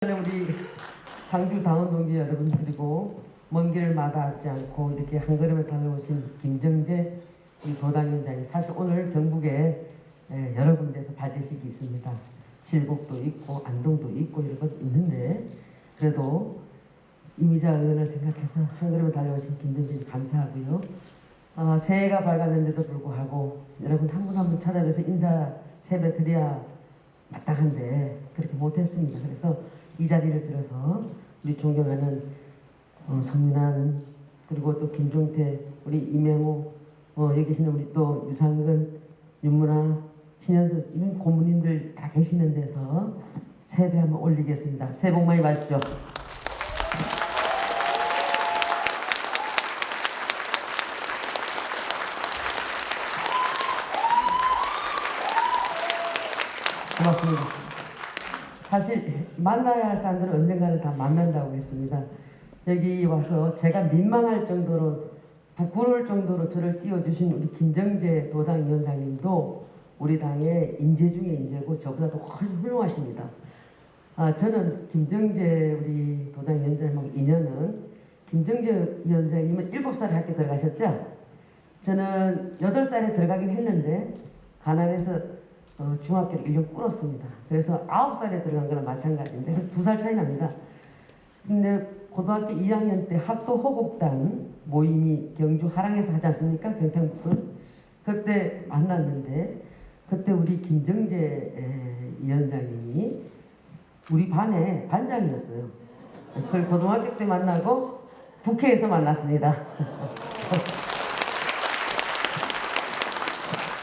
우리 상주 당원 동지 여러분, 그리고 먼 길을 마다하지 않고 이렇게 한 걸음에 달려오신 김정재 우리 도당위원장님, 사실 오늘 경북에 여러 군데에서 발대식이 있습니다. 칠곡도 있고 안동도 있고 이런 것 있는데, 그래도 이미자 의원을 생각해서 한 걸음에 달려오신 김정재님 감사하고요. 새해가 밝았는데도 불구하고 여러분 한 분 한 분 찾아뵈서 인사 세배 드려야 마땅한데 그렇게 못했습니다. 그래서 이 자리를 빌어서 우리 존경하는 성민환, 그리고 또 김종태, 우리 이명호, 여기 계시는 우리 또 유상근, 윤문아, 신현수 이런 고문님들 다 계시는 데서 세배 한번 올리겠습니다. 새해 복 많이 받으십시오. 고맙습니다. 사실 만나야 할 사람들은 언젠가는 다 만난다고 했습니다. 여기 와서 제가 민망할 정도로, 부끄러울 정도로 저를 띄워주신 우리 김정재 도당위원장님도 우리 당의 인재 중에 인재고 저보다도 훨씬 훌륭하십니다. 저는 김정재 우리 도당위원장님하고 인연은, 김정재 위원장님은 7살에 학교 들어가셨죠? 저는 8살에 들어가긴 했는데 가난해서 중학교를 1년 끊었습니다. 그래서 9살에 들어간 거랑 마찬가지인데, 그래서 2살 차이 납니다. 근데 고등학교 2학년 때 학도 호국단 모임이 경주 하랑에서 하지 않습니까? 경상북도. 그때 만났는데, 그때 우리 김정재 위원장님이 우리 반의 반장이었어요. 그걸 고등학교 때 만나고 국회에서 만났습니다.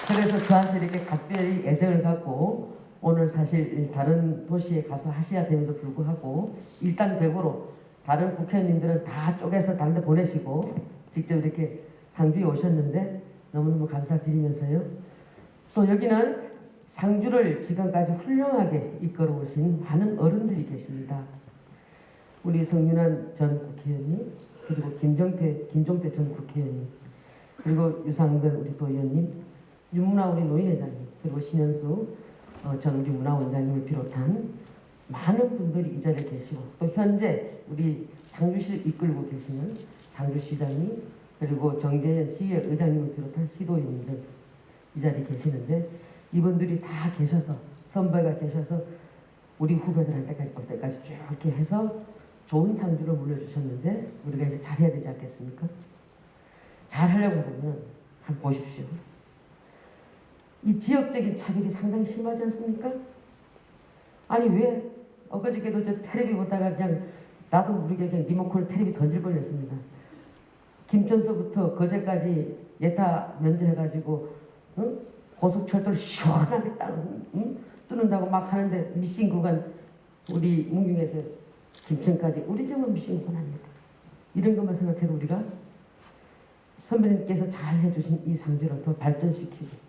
그래서 저한테 이렇게 각별히 애정을 갖고, 오늘 사실 다른 도시에 가서 하셔야 됨에도 불구하고 일당백으로 다른 국회의원님들은 다 쪼개서 다른 데 보내시고 직접 이렇게 상주에 오셨는데 너무너무 감사드리면서요. 또 여기는 상주를 지금까지 훌륭하게 이끌어 오신 많은 어른들이 계십니다. 우리 성윤환 전 국회의원님, 그리고 김종태 전 국회의원님, 그리고 유상근 우리 도의원님, 윤문아 우리 노인회장님, 그리고 신현수 전 우리 문화원장님을 비롯한 많은 분들이 이 자리에 계시고, 또 현재 우리 상주시를 이끌고 계시는 상주시장님, 그리고 정재현 시의 의장님을 비롯한 시도인들 이 자리에 계시는데, 이분들이 다 계셔서, 선배가 계셔서 우리 후배들한테까지 올 때까지 쭉 이렇게 해서 좋은 상주를 물려주셨는데, 우리가 이제 잘해야 되지 않겠습니까? 잘하려고 하면 한번 보십시오. 이 지역적인 차별이 상당히 심하지 않습니까? 아니 왜 엊그저께도 저 텔레비 보다가 그냥 나도 모르게 그냥 리모컨을 텔레비 던질 뻔했습니다. 김천서부터 거제까지 예타 면제해가지고 고속철도를 시원하게 뚫는다고 막 하는데, 미싱 구간 우리 문경에서 김천까지 우리 집은 미싱 구간 아닙니다. 이런 것만 생각해도 우리가 선배님께서 잘 해주신 이 상주를 더 발전시키고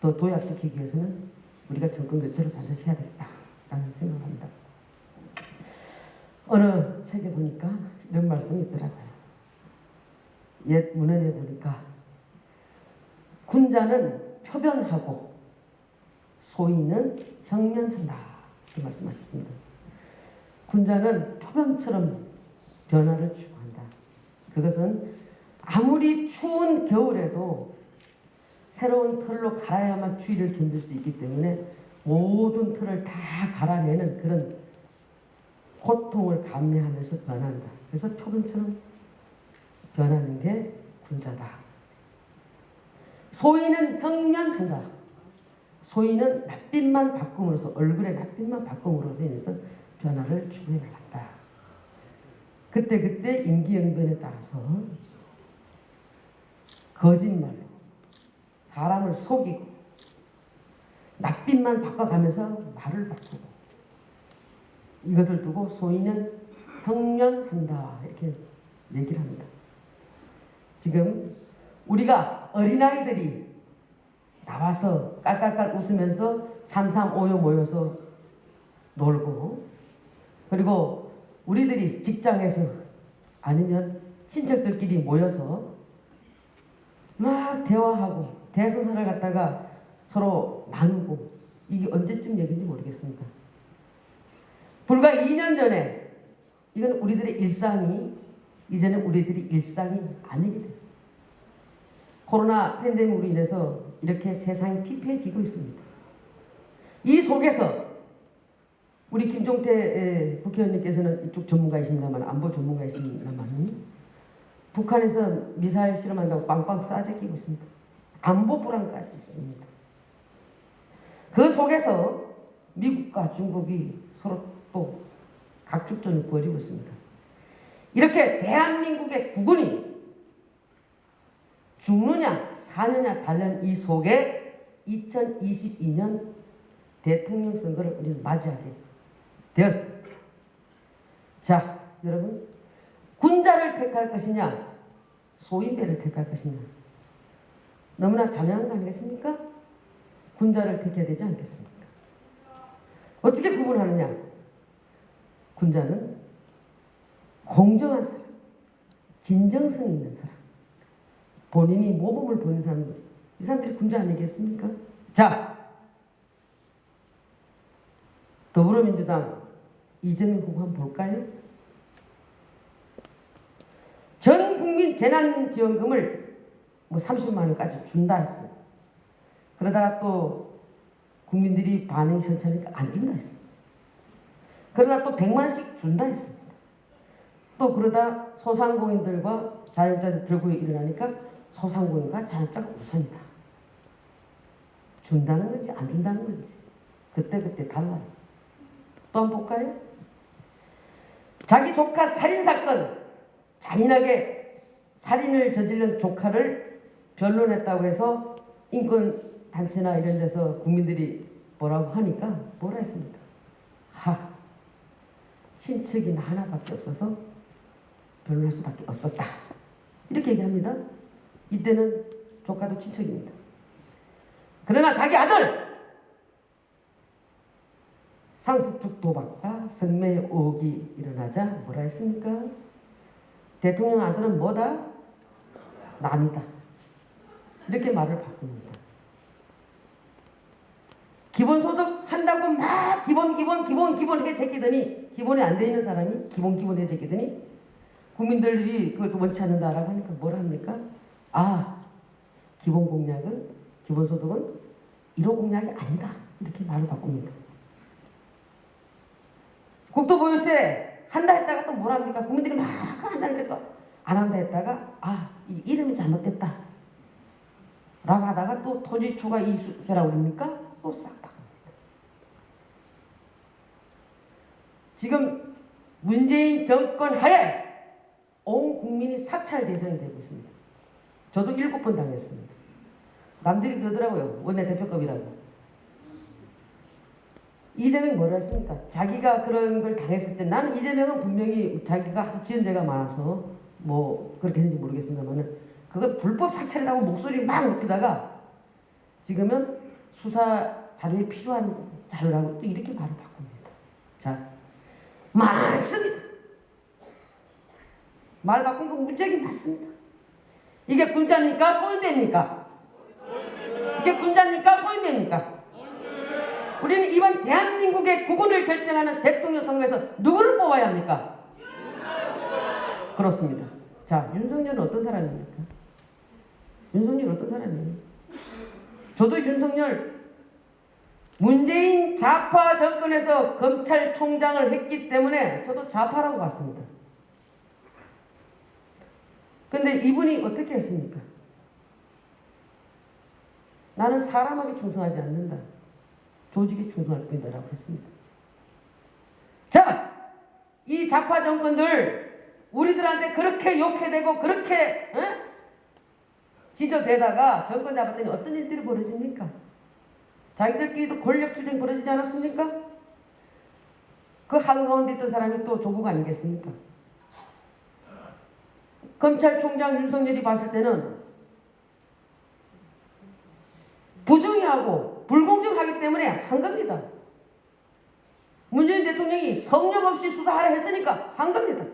더 도약시키기 위해서는 우리가 정권 교체를 반드시 해야 되겠다라는 생각을 합니다. 어느 책에 보니까 이런 말씀이 있더라고요. 옛 문헌에 보니까 군자는 표변하고 소인은 형면한다 이렇게 말씀하셨습니다. 군자는 표변처럼 변화를 추구한다. 그것은 아무리 추운 겨울에도 새로운 털로 갈아야만 추위를 견딜 수 있기 때문에 모든 털을 다 갈아내는 그런 고통을 감내하면서 변한다. 그래서 표본처럼 변하는 게 군자다. 소인은 형면한다. 소인은 낯빛만 바꿈으로써, 얼굴의 낯빛만 바꿈으로써 인해서 변화를 추구해 나간다. 그때 임기응변에 따라서 거짓말로 사람을 속이고 낯빛만 바꿔가면서 말을 바꾸고, 이것을 두고 소인은 형면한다 이렇게 얘기를 합니다. 지금 우리가 어린아이들이 나와서 깔깔깔 웃으면서 삼삼오오 모여서 놀고, 그리고 우리들이 직장에서 아니면 친척들끼리 모여서 막 대화하고 대소사를 갖다가 서로 나누고, 이게 언제쯤 얘기인지 모르겠습니다. 불과 2년 전에 이건 우리들의 일상이 이제는 우리들이 일상이 아니게 됐어요. 코로나 팬데믹으로 인해서 이렇게 세상이 피폐해지고 있습니다. 이 속에서 우리 김종태 국회의원님께서는 이쪽 전문가이십니다만, 안보 전문가이십니다만, 북한에서 미사일 실험한다고 빵빵 싸제끼고 있습니다. 안보 불안까지 있습니다. 그 속에서 미국과 중국이 서로 또 각축전을 벌이고 있습니다. 이렇게 대한민국의 국군이 죽느냐 사느냐 달린 이 속에 2022년 대통령 선거를 우리는 맞이하게 되었습니다. 자, 여러분, 군자를 택할 것이냐 소인배를 택할 것이냐, 너무나 자명한 거 아니겠습니까? 군자를 택해야 되지 않겠습니까? 어떻게 구분하느냐? 군자는 공정한 사람, 진정성 있는 사람, 본인이 모범을 보는 사람, 이 사람들이 군자 아니겠습니까? 자, 더불어민주당 이재명 후보 한번 볼까요? 전 국민 재난지원금을 뭐 30만 원까지 준다 했어요. 그러다가 또 국민들이 반응이 현찮으니까 안 준다 했어요. 그러다 또 100만 원씩 준다 했습니다. 또 그러다 소상공인들과 자영업자들 들고 일어나니까 소상공인과 자영업자가 우선이다. 준다는 건지 안 준다는 건지 그때 달라요. 또 한번 볼까요? 자기 조카 살인사건, 잔인하게 살인을 저지른 조카를 변론했다고 해서 인권단체나 이런 데서 국민들이 뭐라고 하니까 뭐라 했습니까? 친척이 하나밖에 없어서 변론할 수밖에 없었다. 이렇게 얘기합니다. 이때는 조카도 친척입니다. 그러나 자기 아들 상습적 도박과 성매매 의혹이 일어나자 뭐라 했습니까? 대통령 아들은 뭐다? 남이다. 이렇게 말을 바꿉니다. 기본소득 한다고 막 기본 해 제끼더니, 기본이 안 돼 있는 사람이 기본 해 제끼더니 국민들이 그걸 원치 않는다라고 하니까 뭐라 합니까? 기본 공약은, 기본소득은 1호 공약이 아니다. 이렇게 말을 바꿉니다. 국토보유세 한다 했다가 또 뭐라 합니까? 국민들이 막 한다니까 또 안 한다 했다가 이 이름이 잘못됐다 라고 하다가 또 토지 초과 이익세라고 그럽니까? 또 싹 바꿉니다. 지금 문재인 정권 하에 온 국민이 사찰 대상이 되고 있습니다. 저도 7번 당했습니다. 남들이 그러더라고요. 원내대표급이라고. 이재명이 뭐라 했습니까? 자기가 그런 걸 당했을 때, 나는 이재명은 분명히 자기가 지은 죄가 많아서 뭐 그렇게 했는지 모르겠습니다만은 그건 불법 사찰이라고 목소리 막 높이다가 지금은 수사 자료에 필요한 자료라고 또 이렇게 말을 바꿉니다. 자, 많습니다. 말 바꾼 거 문제가 많습니다. 이게 군자입니까? 소인배입니까? 이게 군자입니까? 소인배입니까? 우리는 이번 대한민국의 국운을 결정하는 대통령 선거에서 누구를 뽑아야 합니까? 그렇습니다. 자, 윤석열은 어떤 사람입니까? 윤석열 어떤 사람이에요? 저도 윤석열 문재인 좌파 정권에서 검찰총장을 했기 때문에 저도 좌파라고 봤습니다. 근데 이분이 어떻게 했습니까? 나는 사람에게 충성하지 않는다. 조직에 충성할 뿐이다라고 했습니다. 자, 이 좌파 정권들 우리들한테 그렇게 욕해대고 그렇게 지저대다가 정권 잡았더니 어떤 일들이 벌어집니까? 자기들끼리도 권력투쟁 벌어지지 않았습니까? 그 한가운데 있던 사람이 또 조국 아니겠습니까? 검찰총장 윤석열이 봤을 때는 부정의하고 불공정하기 때문에 한 겁니다. 문재인 대통령이 성역 없이 수사하라 했으니까 한 겁니다.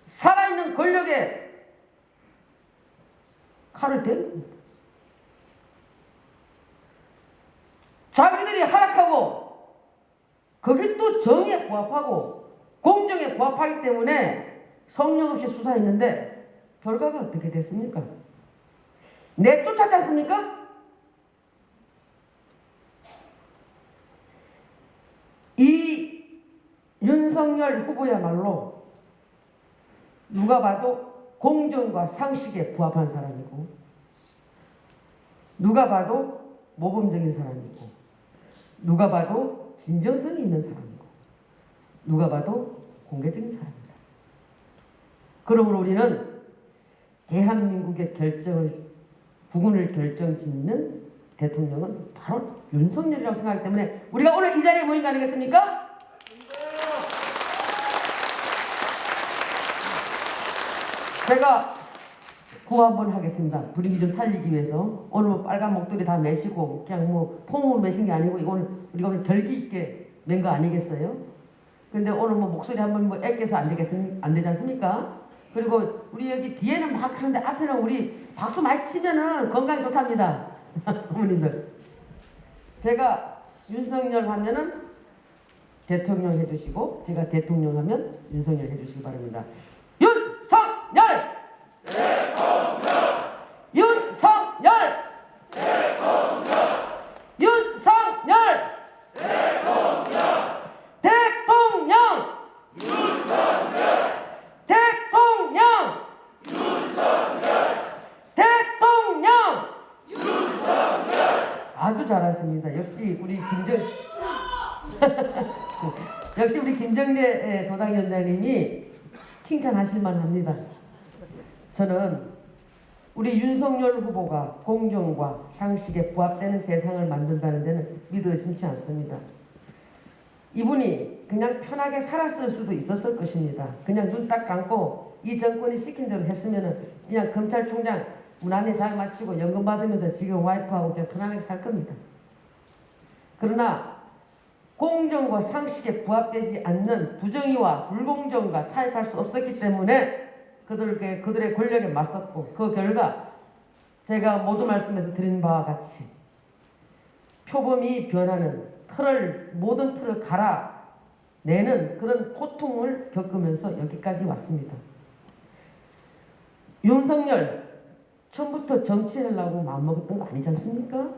살아있는 권력에 칼을 댄 겁니다. 자기들이 하락하고 그게 또 정의에 부합하고 공정에 부합하기 때문에 성역 없이 수사했는데 결과가 어떻게 됐습니까? 내쫓았지 않습니까? 이 윤석열 후보야말로 누가 봐도 공정과 상식에 부합한 사람이고 누가 봐도 모범적인 사람이고 누가 봐도 진정성이 있는 사람이고 누가 봐도 공개적인 사람이다. 그러므로 우리는 대한민국의 부군을 결정짓는 대통령은 바로 윤석열이라고 생각하기 때문에 우리가 오늘 이 자리에 모인 거 아니겠습니까? 제가 구호 한번 하겠습니다. 분위기 좀 살리기 위해서. 오늘 뭐 빨간 목도리 다 매시고 그냥 뭐 폼으로 매신 게 아니고 이거는 우리가 오늘 결기 있게 맨 거 아니겠어요? 근데 오늘 뭐 목소리 한번 뭐 애껴서 안 되지 않습니까? 그리고 우리 여기 뒤에는 막 하는데 앞에는 우리 박수 많이 치면은 건강에 좋답니다. 어머님들. 제가 윤석열 하면은 대통령 해주시고 제가 대통령 하면 윤석열 해주시기 바랍니다. 윤석열! 대통령! 윤석열! 대통령! 윤석열! 대통령! 대통령! 윤석열! 대통령! 윤석열! 대통령! 윤석열! 아주 잘하십니다. 역시 우리 역시 우리 김정래 도당위원장님이 칭찬하실 만합니다. 저는 우리 윤석열 후보가 공정과 상식에 부합되는 세상을 만든다는 데는 믿어 의심치 않습니다. 이분이 그냥 편하게 살았을 수도 있었을 것입니다. 그냥 눈 딱 감고 이 정권이 시킨 대로 했으면은 그냥 검찰총장 무난히 잘 마치고 연금 받으면서 지금 와이프하고 그냥 편안하게 살 겁니다. 그러나 공정과 상식에 부합되지 않는 부정의와 불공정과 타협할 수 없었기 때문에 그들의 권력에 맞섰고 그 결과 제가 모두 말씀해서 드린 바와 같이 표범이 변하는 모든 틀을 갈아내는 그런 고통을 겪으면서 여기까지 왔습니다. 윤석열 처음부터 정치하려고 마음먹었던 거 아니지 않습니까?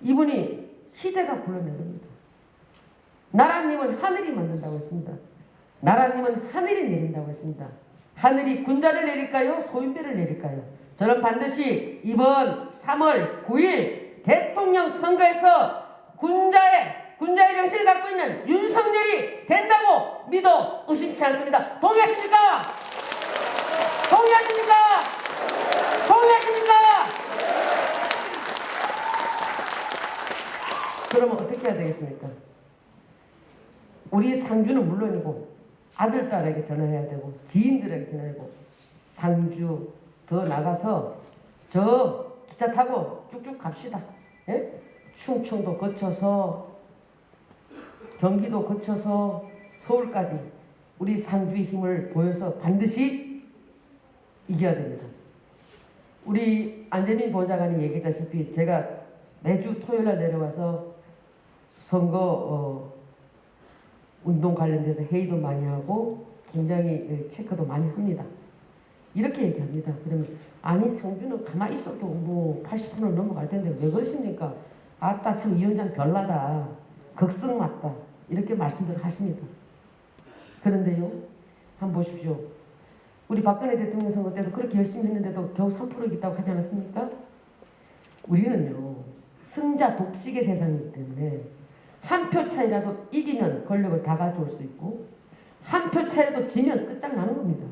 이분이 시대가 불러낸 겁니다. 나라님은 하늘이 만든다고 했습니다. 나라님은 하늘이 내린다고 했습니다. 하늘이 군자를 내릴까요? 소인배를 내릴까요? 저는 반드시 이번 3월 9일 대통령 선거에서 군자의 정신을 갖고 있는 윤석열이 된다고 믿어 의심치 않습니다. 동의하십니까? 동의하십니까? 동의하십니까? 그러면 어떻게 해야 되겠습니까? 우리 상주는 물론이고 아들, 딸에게 전화해야 되고 지인들에게 전화해야 되고 상주 더 나가서 저 기차 타고 쭉쭉 갑시다. 예? 충청도 거쳐서 경기도 거쳐서 서울까지 우리 상주의 힘을 보여서 반드시 이겨야 됩니다. 우리 안재민 보좌관이 얘기했다시피 제가 매주 토요일날 내려와서 선거 운동 관련돼서 회의도 많이 하고 굉장히 체크도 많이 합니다. 이렇게 얘기합니다. 그러면 아니 상주는 가만히 있어도 뭐 80% 넘어갈 텐데 왜 그러십니까? 아따 참 위원장 별나다. 극성 맞다. 이렇게 말씀들을 하십니다. 그런데요. 한번 보십시오. 우리 박근혜 대통령 선거 때도 그렇게 열심히 했는데도 겨우 3% 이겼다고 하지 않았습니까? 우리는요. 승자 독식의 세상이기 때문에 한 표 차이라도 이기면 권력을 다 가져올 수 있고 한 표 차이라도 지면 끝장나는 겁니다.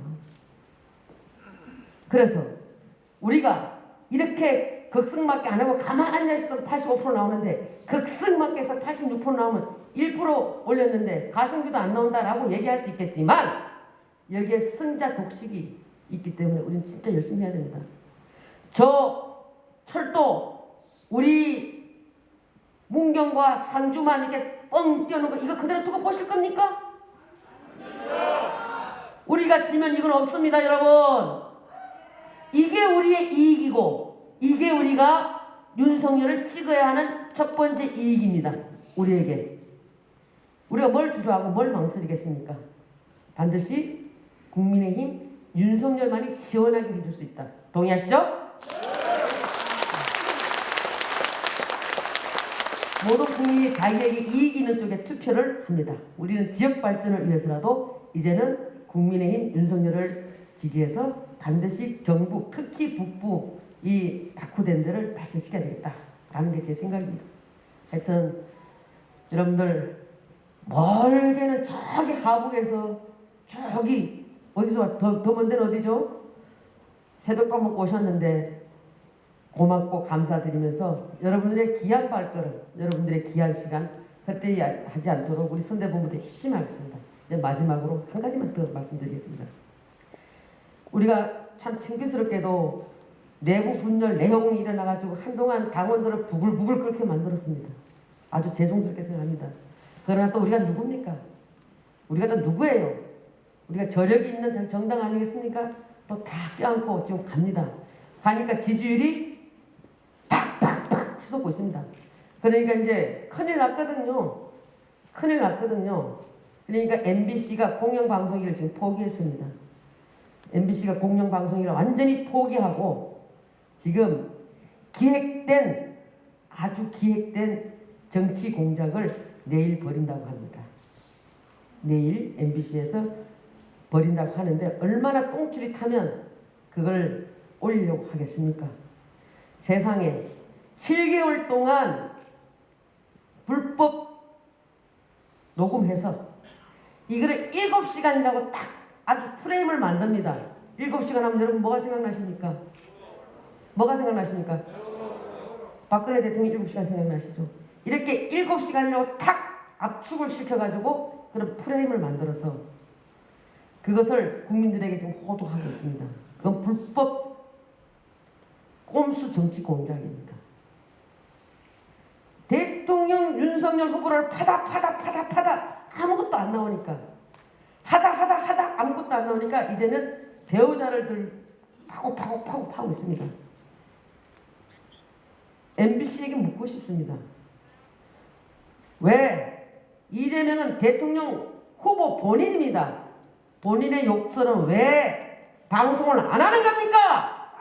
그래서 우리가 이렇게 극승맞게 안 하고 가만히 앉아있어도 85% 나오는데 극승맞게 해서 86% 나오면 1% 올렸는데 가성비도 안 나온다라고 얘기할 수 있겠지만 여기에 승자 독식이 있기 때문에 우리는 진짜 열심히 해야 됩니다. 저 철도 우리 문경과 상주만 이렇게 뻥 띄우는 거 이거 그대로 두고 보실 겁니까? 우리가 지면 이건 없습니다, 여러분. 이게 우리의 이익이고 이게 우리가 윤석열을 찍어야 하는 첫 번째 이익입니다. 우리에게 우리가 뭘 주저하고 뭘 망설이겠습니까? 반드시 국민의힘 윤석열만이 시원하게 해줄 수 있다. 동의하시죠? 모든 국민이 자기에게 이익이 있는 쪽에 투표를 합니다. 우리는 지역 발전을 위해서라도 이제는 국민의힘 윤석열을 지지해서 반드시 경북, 특히 북부 이 낙후된 데를 발전시켜야 되겠다라는 게 제 생각입니다. 하여튼 여러분들 멀게는 저기 하북에서 저기 어디서 더 먼 데는 어디죠? 새벽밥 먹고 오셨는데 고맙고 감사드리면서 여러분들의 귀한 발걸음, 여러분들의 귀한 시간 헛되이 하지 않도록 우리 선대본부도 열심히 하겠습니다. 이제 마지막으로 한 가지만 더 말씀드리겠습니다. 우리가 참 창피스럽게도 내부 분열 내용이 일어나가지고 한동안 당원들을 부글부글 끓게 만들었습니다. 아주 죄송스럽게 생각합니다. 그러나 또 우리가 누굽니까? 우리가 또 누구예요? 우리가 저력이 있는 정당 아니겠습니까? 또 다 껴안고 지금 갑니다. 가니까 지지율이 팍팍팍 치솟고 있습니다. 그러니까 이제 큰일 났거든요. 큰일 났거든요. 그러니까 MBC가 공영방송일을 지금 포기했습니다. MBC가 공영방송일을 완전히 포기하고 지금 아주 기획된 정치 공작을 내일 벌인다고 합니다. 내일 MBC에서 벌인다고 하는데 얼마나 똥줄이 타면 그걸 올리려고 하겠습니까? 세상에 7개월 동안 불법 녹음해서 이거를 7시간이라고 딱 아주 프레임을 만듭니다. 7시간 하면 여러분 뭐가 생각나십니까? 뭐가 생각나십니까? 박근혜 대통령 7시간 생각나시죠? 이렇게 7시간이라고 탁 압축을 시켜가지고 그런 프레임을 만들어서 그것을 국민들에게 지금 호도하고 있습니다. 그건 불법 꼼수 정치 공작입니다. 대통령 윤석열 후보를 파다 아무것도 안 나오니까 하다 아무것도 안 나오니까 이제는 배우자를 파고 있습니다. MBC에게 묻고 싶습니다. 왜 이재명은 대통령 후보 본인입니다. 본인의 욕설은 왜 방송을 안 하는 겁니까?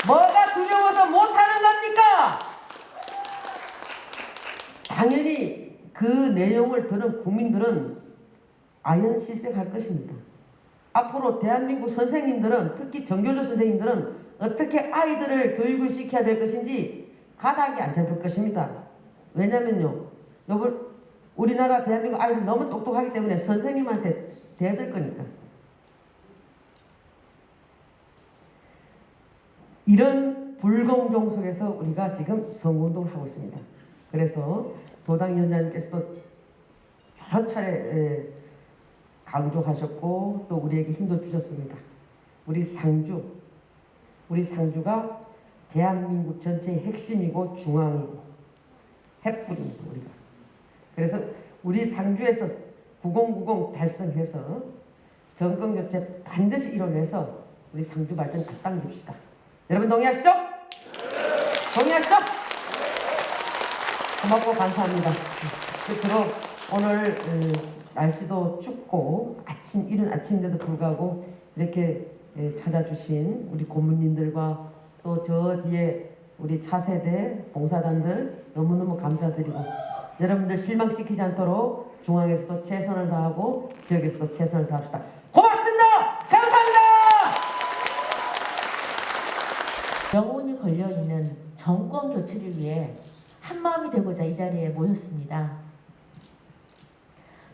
뭐가 두려워서 못하는 겁니까? 당연히 그 내용을 들은 국민들은 아연실색할 것입니다. 앞으로 대한민국 선생님들은 특히 정교조 선생님들은 어떻게 아이들을 교육을 시켜야 될 것인지 가닥이 안 잡힐 것입니다. 왜냐면요, 우리나라 대한민국 아이들 너무 똑똑하기 때문에 선생님한테 대들 거니까. 이런 불공정 속에서 우리가 지금 선거운동을 하고 있습니다. 그래서 도당위원장님께서도 여러 차례 강조하셨고 또 우리에게 힘도 주셨습니다. 우리 상주가 대한민국 전체의 핵심이고 중앙이고 햇불입니다. 우리가. 그래서 우리 상주에서 9090 달성해서 정권교체 반드시 이뤄내서 우리 상주 발전 앞당깁시다. 여러분 동의하시죠? 동의하시죠? 고맙고 감사합니다. 끝으로 오늘 날씨도 춥고 이른 아침인데도 불구하고 이렇게 찾아주신 우리 고문님들과 또 저 뒤에 우리 차세대 봉사단들 너무너무 감사드리고 여러분들 실망시키지 않도록 중앙에서도 최선을 다하고 지역에서도 최선을 다합시다. 고맙습니다. 감사합니다. 영혼이 걸려있는 정권 교체를 위해 한마음이 되고자 이 자리에 모였습니다.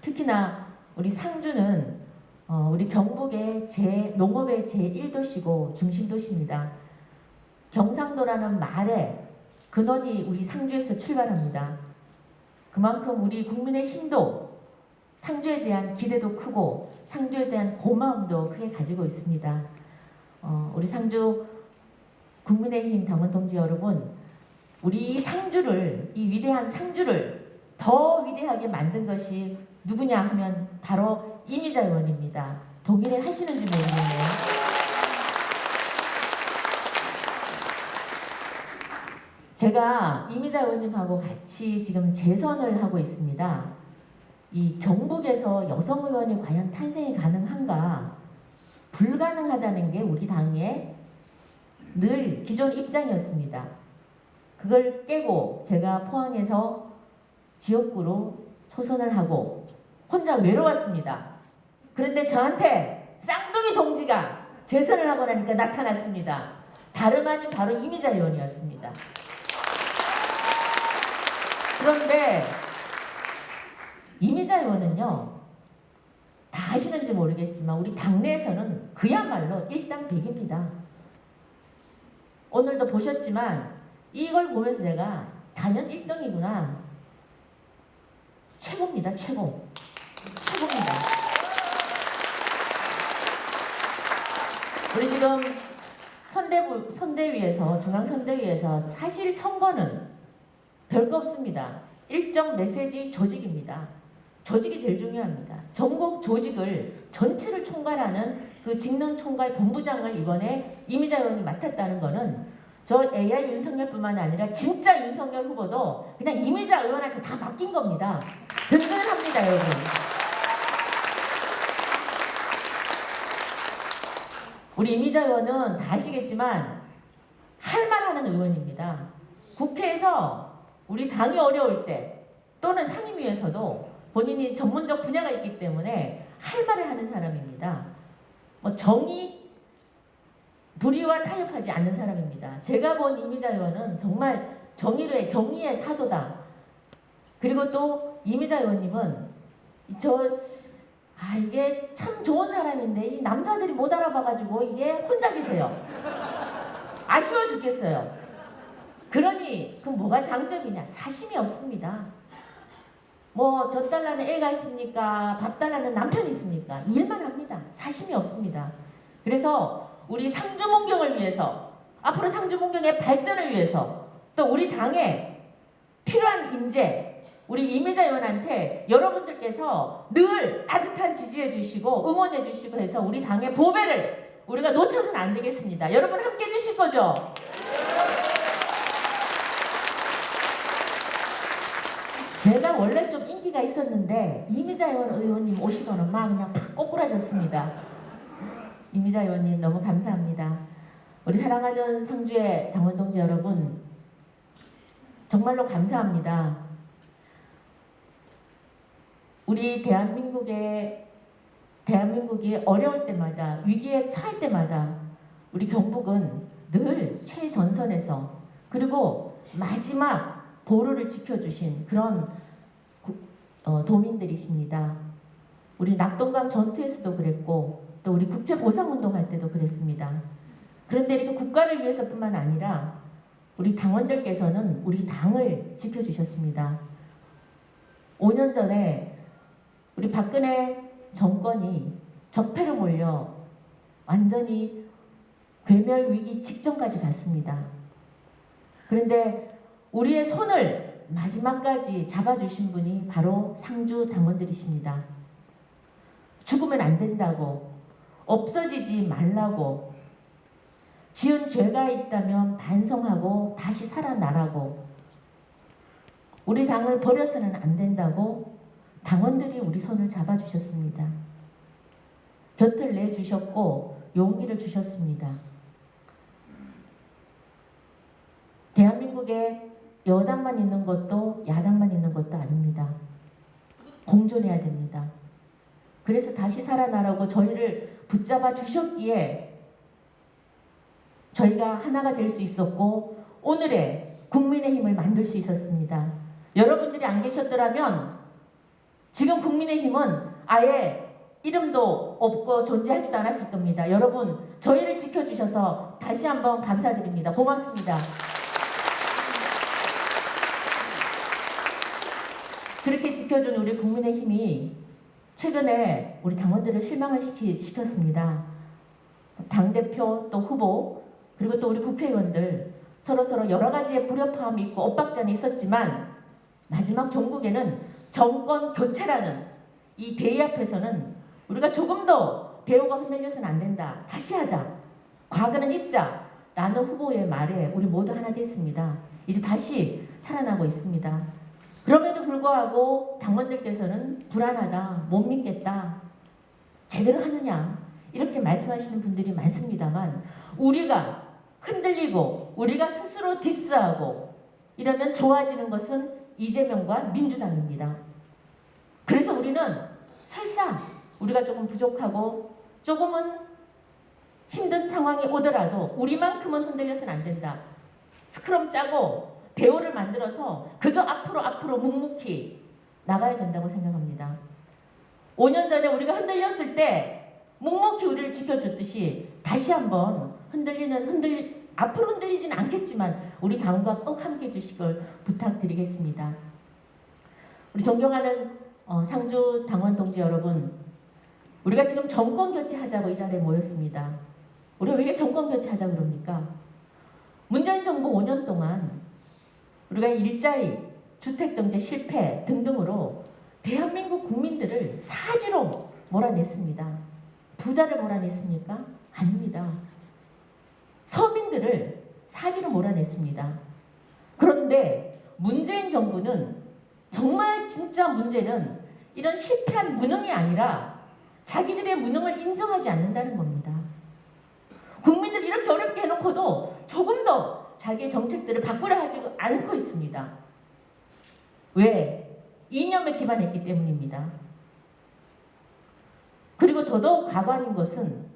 특히나 우리 상주는 우리 경북의 농업의 제1도시고 중심도시입니다. 경상도라는 말의 근원이 우리 상주에서 출발합니다. 그만큼 우리 국민의 힘도 상주에 대한 기대도 크고 상주에 대한 고마움도 크게 가지고 있습니다. 우리 상주 국민의힘 당원 동지 여러분, 우리 상주를, 이 위대한 상주를 더 위대하게 만든 것이 누구냐 하면 바로 이미자 의원입니다. 동의를 하시는지 모르겠네요. 제가 이미자 의원님하고 같이 지금 재선을 하고 있습니다. 이 경북에서 여성 의원이 과연 탄생이 가능한가? 불가능하다는 게 우리 당의 늘 기존 입장이었습니다. 그걸 깨고 제가 포항에서 지역구로 초선을 하고 혼자 외로웠습니다. 그런데 저한테 쌍둥이 동지가 재선을 하고 나니까 나타났습니다. 다름 아닌 바로 이미자 의원이었습니다. 그런데 이미자 의원은요, 다 아시는지 모르겠지만 우리 당내에서는 그야말로 일당백입니다. 오늘도 보셨지만 이걸 보면서 제가 단연 1등이구나. 최고입니다. 최고. 최고입니다. 우리 지금 선대위에서, 중앙선대위에서 사실 선거는 별거 없습니다. 일정 메시지 조직입니다. 조직이 제일 중요합니다. 전국 조직을 전체를 총괄하는 그 직능총괄 본부장을 이번에 이미자 의원이 맡았다는 거는 저 AI 윤석열뿐만 아니라 진짜 윤석열 후보도 그냥 이미자 의원한테 다 맡긴 겁니다. 든든합니다, 여러분. 우리 이미자 의원은 다 아시겠지만 할 말하는 의원입니다. 국회에서 우리 당이 어려울 때 또는 상임위에서도 본인이 전문적 분야가 있기 때문에 할 말을 하는 사람입니다. 뭐 정의, 불의와 타협하지 않는 사람입니다. 제가 본 이미자 의원은 정말 정의의 사도다. 그리고 또 이미자 의원님은 이게 참 좋은 사람인데 이 남자들이 못 알아봐가지고 이게 혼자 계세요. 아쉬워 죽겠어요. 그러니 그 뭐가 장점이냐? 사심이 없습니다. 뭐 저 달라는 애가 있습니까? 밥 달라는 남편이 있습니까? 일만 합니다. 사심이 없습니다. 그래서 우리 상주문경을 위해서, 앞으로 상주문경의 발전을 위해서, 또 우리 당에 필요한 인재, 우리 이미자 의원한테 여러분들께서 늘 따뜻한 지지해 주시고 응원해 주시고 해서 우리 당의 보배를 우리가 놓쳐서는 안 되겠습니다. 여러분 함께 해 주실 거죠? 제가 원래 좀 인기가 있었는데 이미자 의원님 오시고는 막 그냥 팍 꼬꾸라졌습니다. 이미자 의원님 너무 감사합니다. 우리 사랑하는 상주의 당원 동지 여러분, 정말로 감사합니다. 우리 대한민국이 어려울 때마다, 위기에 처할 때마다 우리 경북은 늘 최전선에서, 그리고 마지막 보루를 지켜주신 그런 도민들이십니다. 우리 낙동강 전투에서도 그랬고 또 우리 국제보상운동 할 때도 그랬습니다. 그런데 이렇게 국가를 위해서뿐만 아니라 우리 당원들께서는 우리 당을 지켜주셨습니다. 5년 전에 우리 박근혜 정권이 적폐로 몰려 완전히 괴멸 위기 직전까지 갔습니다. 그런데 우리의 손을 마지막까지 잡아주신 분이 바로 상주 당원들이십니다. 죽으면 안 된다고, 없어지지 말라고, 지은 죄가 있다면 반성하고 다시 살아나라고, 우리 당을 버려서는 안 된다고 당원들이 우리 손을 잡아주셨습니다. 곁을 내주셨고 용기를 주셨습니다. 대한민국에 여당만 있는 것도 야당만 있는 것도 아닙니다. 공존해야 됩니다. 그래서 다시 살아나라고 저희를 붙잡아 주셨기에 저희가 하나가 될 수 있었고 오늘의 국민의힘을 만들 수 있었습니다. 여러분들이 안 계셨더라면 지금 국민의힘은 아예 이름도 없고 존재하지도 않았을 겁니다. 여러분 저희를 지켜주셔서 다시 한번 감사드립니다. 고맙습니다. 그렇게 지켜준 우리 국민의힘이 최근에 우리 당원들을 실망을 시켰습니다. 당대표 또 후보 그리고 또 우리 국회의원들 서로 여러 가지의 불협화음이 있고 엇박자는 있었지만 마지막 종국에는 정권 교체라는 이 대의 앞에서는 우리가 조금도 대우가 흔들려서는 안 된다. 다시 하자. 과거는 잊자. 라는 후보의 말에 우리 모두 하나 됐습니다. 이제 다시 살아나고 있습니다. 그럼에도 불구하고 당원들께서는 불안하다, 못 믿겠다, 제대로 하느냐 이렇게 말씀하시는 분들이 많습니다만 우리가 흔들리고 우리가 스스로 디스하고 이러면 좋아지는 것은 이재명과 민주당입니다. 그래서 우리는 설사 우리가 조금 부족하고 조금은 힘든 상황이 오더라도 우리만큼은 흔들려서는 안 된다. 스크럼 짜고 대오를 만들어서 그저 앞으로 묵묵히 나가야 된다고 생각합니다. 5년 전에 우리가 흔들렸을 때 묵묵히 우리를 지켜줬듯이 다시 한번 앞으로 흔들리지는 않겠지만 우리 당과 꼭 함께 해주시길 부탁드리겠습니다. 우리 존경하는 상주 당원 동지 여러분, 우리가 지금 정권 교체하자고 이 자리에 모였습니다. 우리가 왜 정권 교체하자고 그럽니까? 문재인 정부 5년 동안 우리가 일자리, 주택정책 실패 등등으로 대한민국 국민들을 사지로 몰아냈습니다. 부자를 몰아냈습니까? 아닙니다. 서민들을 사지로 몰아냈습니다. 그런데 문재인 정부는 정말 진짜 문제는 이런 실패한 무능이 아니라 자기들의 무능을 인정하지 않는다는 겁니다. 국민들 이렇게 어렵게 해놓고도 조금 더 자기의 정책들을 바꾸려 하지 않고 있습니다. 왜? 이념에 기반했기 때문입니다. 그리고 더더욱 가관인 것은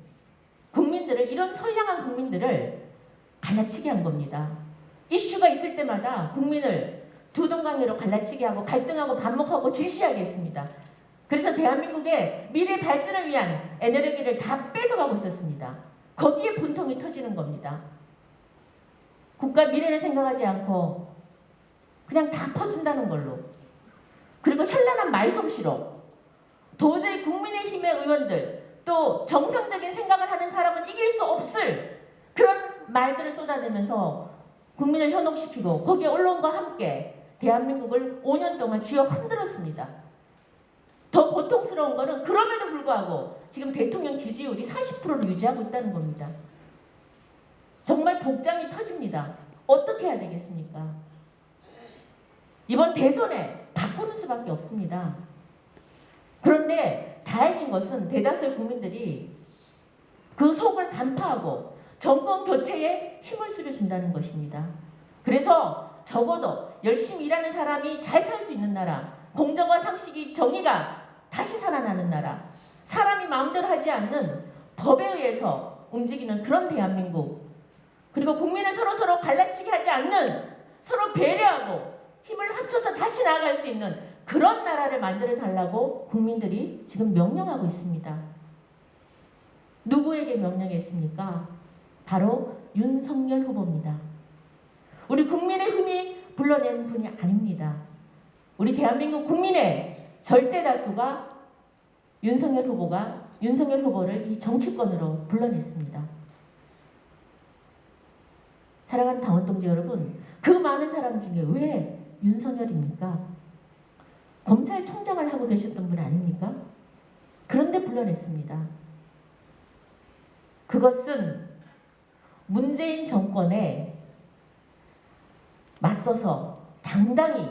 이런 선량한 국민들을 갈라치게 한 겁니다. 이슈가 있을 때마다 국민을 두 동강으로 갈라치게 하고 갈등하고 반목하고 질시하게 했습니다. 그래서 대한민국의 미래 발전을 위한 에너지를 다 뺏어가고 있었습니다. 거기에 분통이 터지는 겁니다. 국가 미래를 생각하지 않고 그냥 다 퍼준다는 걸로, 그리고 현란한 말솜씨로 도저히 국민의힘의 의원들 또 정상적인 생각을 하는 사람은 이길 수 없을 그런 말들을 쏟아내면서 국민을 현혹시키고 거기에 언론과 함께 대한민국을 5년 동안 쥐어 흔들었습니다. 더 고통스러운 거는 그럼에도 불구하고 지금 대통령 지지율이 40%를 유지하고 있다는 겁니다. 정말 복장이 터집니다. 어떻게 해야 되겠습니까? 이번 대선에 바꾸는 수밖에 없습니다. 그런데 다행인 것은 대다수의 국민들이 그 속을 간파하고 정권 교체에 힘을 실어준다는 것입니다. 그래서 적어도 열심히 일하는 사람이 잘 살 수 있는 나라, 공정과 상식이 정의가 다시 살아나는 나라, 사람이 마음대로 하지 않는 법에 의해서 움직이는 그런 대한민국, 그리고 국민을 서로 갈라치게 하지 않는, 서로 배려하고 힘을 합쳐서 다시 나아갈 수 있는 그런 나라를 만들어 달라고 국민들이 지금 명령하고 있습니다. 누구에게 명령했습니까? 바로 윤석열 후보입니다. 우리 국민의 힘이 불러낸 분이 아닙니다. 우리 대한민국 국민의 절대 다수가 윤석열 후보를 이 정치권으로 불러냈습니다. 사랑하는 당원 동지 여러분, 그 많은 사람 중에 왜 윤석열입니까? 검찰총장을 하고 계셨던 분 아닙니까? 그런데 불러냈습니다. 그것은 문재인 정권에 맞서서 당당히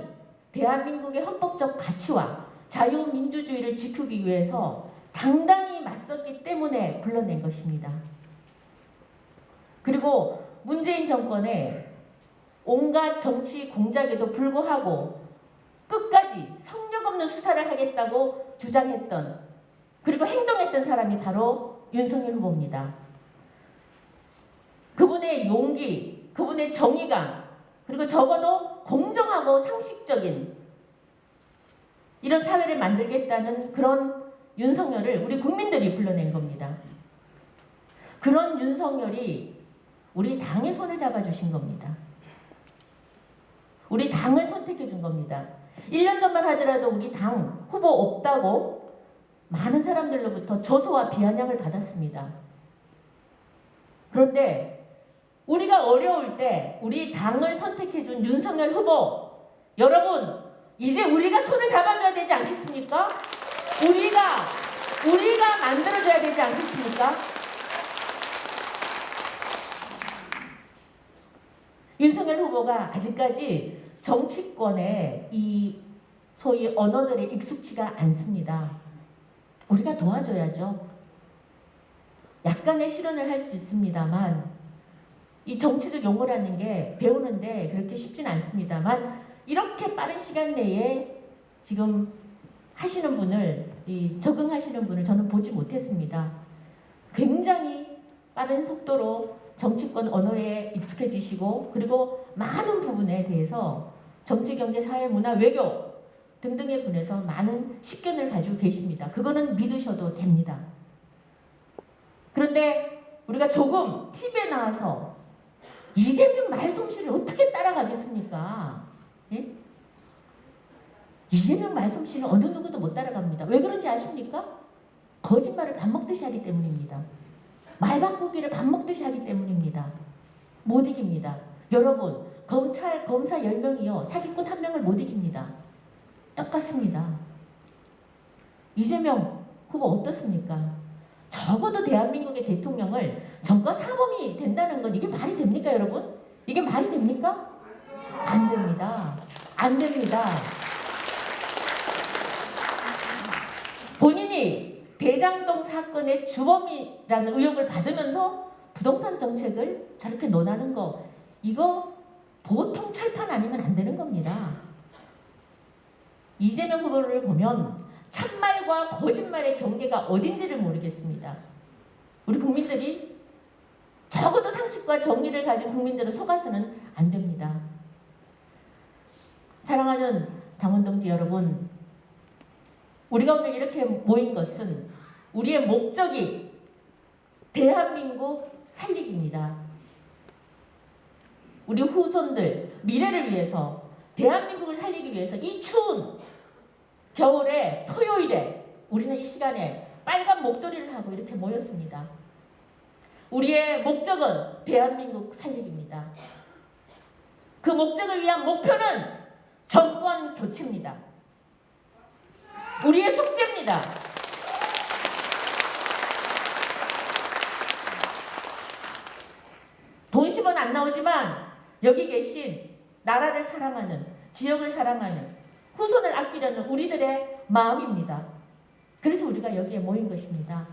대한민국의 헌법적 가치와 자유민주주의를 지키기 위해서 당당히 맞섰기 때문에 불러낸 것입니다. 그리고 문재인 정권의 온갖 정치 공작에도 불구하고 끝까지 성역 없는 수사를 하겠다고 주장했던, 그리고 행동했던 사람이 바로 윤석열 후보입니다. 그분의 용기, 그분의 정의감, 그리고 적어도 공정하고 상식적인 이런 사회를 만들겠다는 그런 윤석열을 우리 국민들이 불러낸 겁니다. 그런 윤석열이 우리 당의 손을 잡아주신 겁니다. 우리 당을 선택해 준 겁니다. 1년 전만 하더라도 우리 당 후보 없다고 많은 사람들로부터 조소와 비아냥을 받았습니다. 그런데 우리가 어려울 때 우리 당을 선택해 준 윤석열 후보, 여러분 이제 우리가 손을 잡아줘야 되지 않겠습니까? 우리가 만들어줘야 되지 않겠습니까? 윤석열 후보가 아직까지 정치권에 이 소위 언어들에 익숙치가 않습니다. 우리가 도와줘야죠. 약간의 실언을 할 수 있습니다만 이 정치적 용어라는 게 배우는데 그렇게 쉽진 않습니다만 이렇게 빠른 시간 내에 지금 하시는 분을 적응하시는 분을 저는 보지 못했습니다. 굉장히 빠른 속도로 정치권 언어에 익숙해지시고 그리고 많은 부분에 대해서 정치, 경제, 사회, 문화, 외교 등등의 분에서 많은 식견을 가지고 계십니다. 그거는 믿으셔도 됩니다. 그런데 우리가 조금 TV에 나와서 이재명 말솜씨를 어떻게 따라가겠습니까? 예? 이재명 말솜씨는 어느 누구도 못 따라갑니다. 왜 그런지 아십니까? 거짓말을 밥 먹듯이 하기 때문입니다. 말 바꾸기를 밥 먹듯이 하기 때문입니다. 못 이깁니다. 여러분, 검사 10명이요. 사기꾼 1명을 못 이깁니다. 똑같습니다. 이재명 후보 어떻습니까? 적어도 대한민국의 대통령을 전과 사범이 된다는 건 이게 말이 됩니까, 여러분? 이게 말이 됩니까? 안 됩니다. 안 됩니다. 본인이 대장동 사건의 주범이라는 의혹을 받으면서 부동산 정책을 저렇게 논하는 거 이거 보통 철판 아니면 안 되는 겁니다. 이재명 후보를 보면 참말과 거짓말의 경계가 어딘지를 모르겠습니다. 우리 국민들이 적어도 상식과 정의를 가진 국민들은 속아서는 안 됩니다. 사랑하는 당원동지 여러분, 우리가 오늘 이렇게 모인 것은 우리의 목적이 대한민국 살리기입니다. 우리 후손들 미래를 위해서 대한민국을 살리기 위해서 이 추운 겨울에 토요일에 우리는 이 시간에 빨간 목도리를 하고 이렇게 모였습니다. 우리의 목적은 대한민국 살리기입니다. 그 목적을 위한 목표는 정권 교체입니다. 우리의 숙제입니다. 돈 10원 안 나오지만 여기 계신 나라를 사랑하는, 지역을 사랑하는, 후손을 아끼려는 우리들의 마음입니다. 그래서 우리가 여기에 모인 것입니다.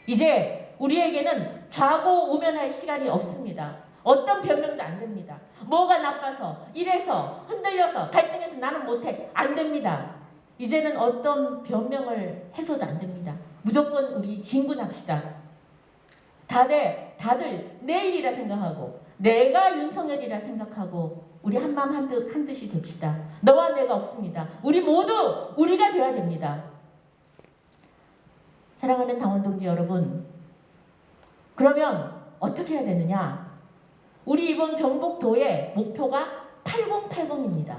이제 우리에게는 좌고우면할 시간이 없습니다. 어떤 변명도 안 됩니다. 뭐가 나빠서, 이래서, 흔들려서, 갈등해서 나는 못해. 안 됩니다. 이제는 어떤 변명을 해서도 안 됩니다. 무조건 우리 진군합시다. 다들 내일이라 생각하고 내가 윤석열이라 생각하고 우리 한마음 한뜻이 됩시다. 너와 내가 없습니다. 우리 모두 우리가 되어야 됩니다. 사랑하는 당원동지 여러분, 그러면 어떻게 해야 되느냐? 우리 이번 경북도의 목표가 8080입니다.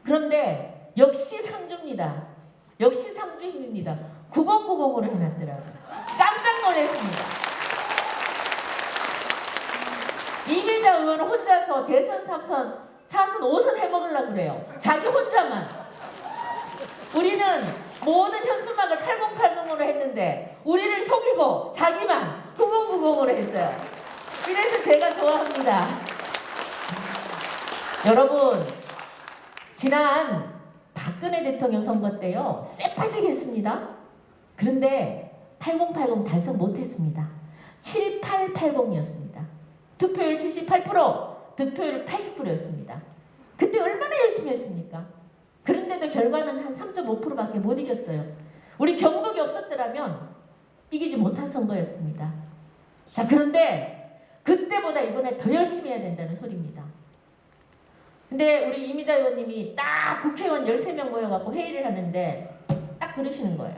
그런데 역시 상주입니다. 역시 상주 힘입니다. 9090으로 해놨더라고요. 깜짝 놀랐습니다. 이미자 의원은 혼자서 재선, 3선, 4선, 5선 해먹으려고 그래요. 자기 혼자만. 우리는 모든 현수막을 8080으로 했는데 우리를 속이고 자기만 9090으로 했어요. 이래서 제가 좋아합니다. 여러분, 지난 박근혜 대통령 선거 때요, 쎄빠지게 했습니다. 그런데 8080 달성 못했습니다. 7880이었습니다. 투표율 78%, 득표율 80%였습니다. 그때 얼마나 열심히 했습니까? 그런데도 결과는 한 3.5%밖에 못 이겼어요. 우리 경북이 없었더라면 이기지 못한 선거였습니다. 자, 그런데 그때보다 이번에 더 열심히 해야 된다는 소리입니다. 근데 우리 이미자 의원님이 딱 국회의원 13명 모여갖고 회의를 하는데 딱 그러시는 거예요.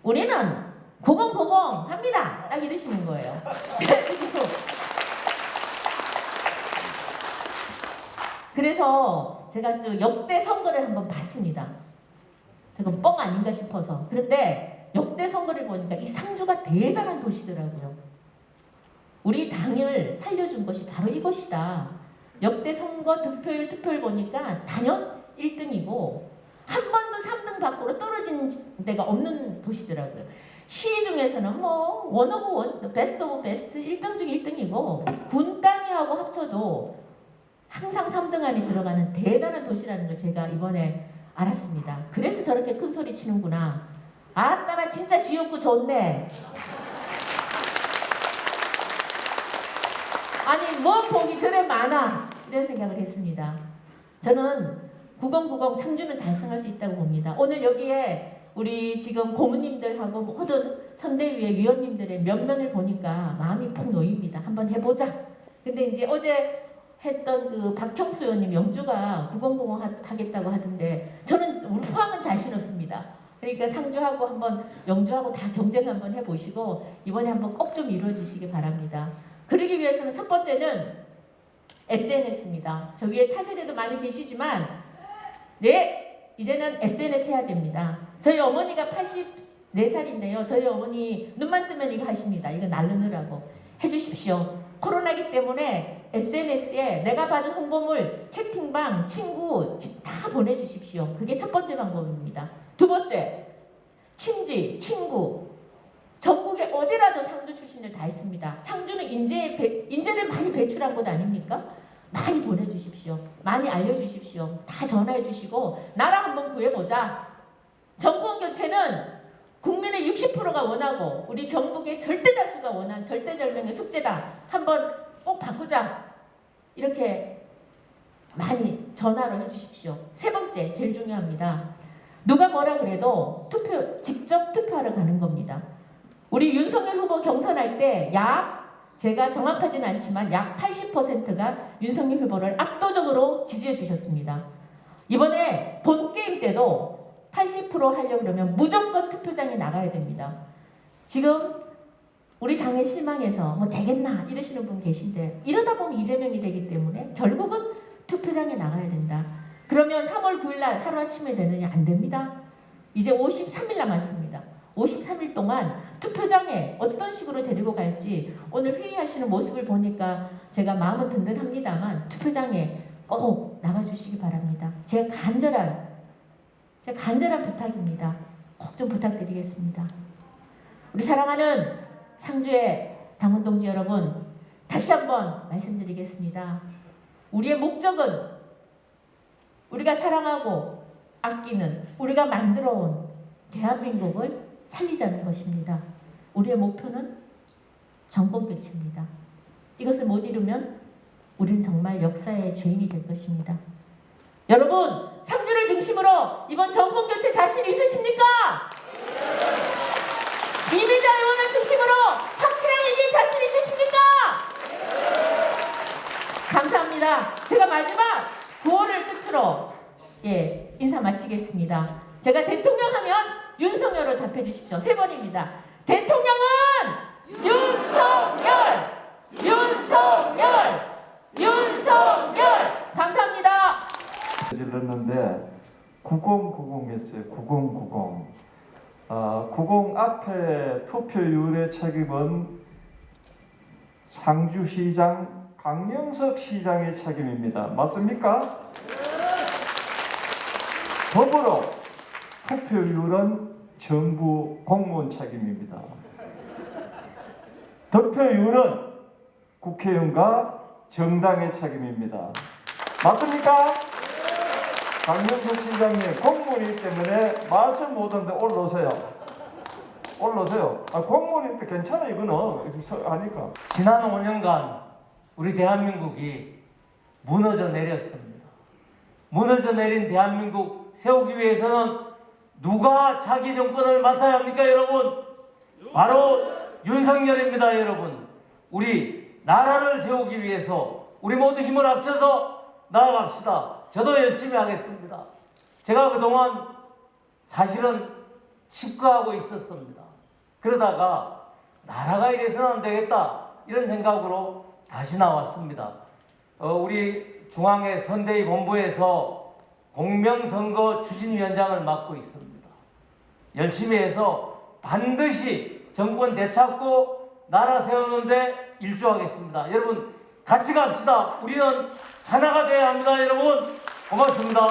우리는 9090 합니다. 딱 이러시는 거예요. 그래서 제가 좀 역대 선거를 한번 봤습니다. 제가 뻥 아닌가 싶어서. 그런데 역대 선거를 보니까 이 상주가 대단한 도시더라고요. 우리 당을 살려준 것이 바로 이것이다. 역대 선거 투표율 보니까 단연 1등이고 한 번도 3등 밖으로 떨어진 데가 없는 도시더라고요. 시 중에서는 뭐 원 오브 원, 베스트 오브 베스트 1등 중 1등이고 군 단위하고 합쳐도 항상 3등 안에 들어가는 대단한 도시라는 걸 제가 이번에 알았습니다. 그래서 저렇게 큰 소리 치는구나. 아따 나 진짜 지역구 좋네. 아니 뭐 복이 저래 많아. 이런 생각을 했습니다. 저는 9090 상주는 달성할 수 있다고 봅니다. 오늘 여기에 우리 지금 고모님들하고 모든 선대위의 위원님들의 면면을 보니까 마음이 푹 놓입니다. 한번 해보자. 근데 이제 어제 했던 그 박형수 의원님 영주가 9090 하겠다고 하던데 저는 우리 포항은 자신 없습니다. 그러니까 상주하고 한번 영주하고 다 경쟁 한번 해보시고 이번에 한번 꼭 좀 이루어 주시기 바랍니다. 그러기 위해서는 첫 번째는 SNS입니다. 저 위에 차세대도 많이 계시지만 네 이제는 SNS 해야 됩니다. 저희 어머니가 84살인데요. 저희 어머니 눈만 뜨면 이거 하십니다. 이거 날르느라고 해주십시오. 코로나기 때문에 SNS에 내가 받은 홍보물, 채팅방, 친구 다 보내주십시오. 그게 첫 번째 방법입니다. 두 번째, 친지, 친구. 전국에 어디라도 상주 출신들 다 있습니다. 상주는 인재를 많이 배출한 곳 아닙니까? 많이 보내주십시오. 많이 알려주십시오. 다 전화해주시고 나라 한번 구해보자. 정권 교체는 국민의 60%가 원하고 우리 경북의 절대 다수가 원한 절대절명의 숙제다. 한번 꼭 바꾸자. 이렇게 많이 전화로 해주십시오. 세 번째, 제일 중요합니다. 누가 뭐라 그래도 직접 투표하러 가는 겁니다. 우리 윤석열 후보 경선할 때 제가 정확하지는 않지만 약 80%가 윤석열 후보를 압도적으로 지지해 주셨습니다. 이번에 본게임 때도 80% 하려고 그러면 무조건 투표장에 나가야 됩니다. 지금 우리 당에 실망해서 뭐 되겠나 이러시는 분 계신데 이러다 보면 이재명이 되기 때문에 결국은 투표장에 나가야 된다. 그러면 3월 9일 날 하루아침에 되느냐? 안 됩니다. 이제 53일 남았습니다. 53일 동안 투표장에 어떤 식으로 데리고 갈지 오늘 회의하시는 모습을 보니까 제가 마음은 든든합니다만 투표장에 꼭 나가주시기 바랍니다. 제 간절한 부탁입니다. 꼭 좀 부탁드리겠습니다. 우리 사랑하는 상주의 당원 동지 여러분, 다시 한번 말씀드리겠습니다. 우리의 목적은 우리가 사랑하고 아끼는 우리가 만들어온 대한민국을 살리자는 것입니다. 우리의 목표는 정권 교체입니다. 이것을 못 이루면 우리는 정말 역사의 죄인이 될 것입니다. 여러분, 상주를 중심으로 이번 정권 교체 자신 있으십니까? 이미자 의원을 중심으로 확실하게 이길 자신 있으십니까? 감사합니다. 제가 마지막 구호를 끝으로 인사 마치겠습니다. 제가 대통령 하면 윤석열로 답해 주십시오. 3번입니다. 대통령은 윤석열! 윤석열! 윤석열! 감사합니다. 질렀는데 9090 했어요. 9090. 90 앞에 투표율의 책임은 상주시장 강영석 시장의 책임입니다. 맞습니까? 더불어 투표율은 정부 공무원 책임입니다. 득표율은 국회의원과 정당의 책임입니다. 맞습니까? 강영석 시장님 공무원이기 때문에 말씀 못하는데 올라오세요. 올라오세요. 공무원일 때 괜찮아 이거는 하니까. 지난 5년간 우리 대한민국이 무너져 내렸습니다. 무너져 내린 대한민국 세우기 위해서는 누가 자기 정권을 맡아야 합니까, 여러분? 바로 윤석열입니다, 여러분. 우리 나라를 세우기 위해서 우리 모두 힘을 합쳐서 나아갑시다. 저도 열심히 하겠습니다. 제가 그동안 사실은 치과하고 있었습니다. 그러다가 나라가 이래서는 안 되겠다 이런 생각으로 다시 나왔습니다. 우리 중앙의 선대위 본부에서 공명선거 추진위원장을 맡고 있습니다. 열심히 해서 반드시 정권 되찾고 나라 세우는데 일조하겠습니다. 여러분 같이 갑시다. 우리는 하나가 되어야 합니다. 여러분 고맙습니다.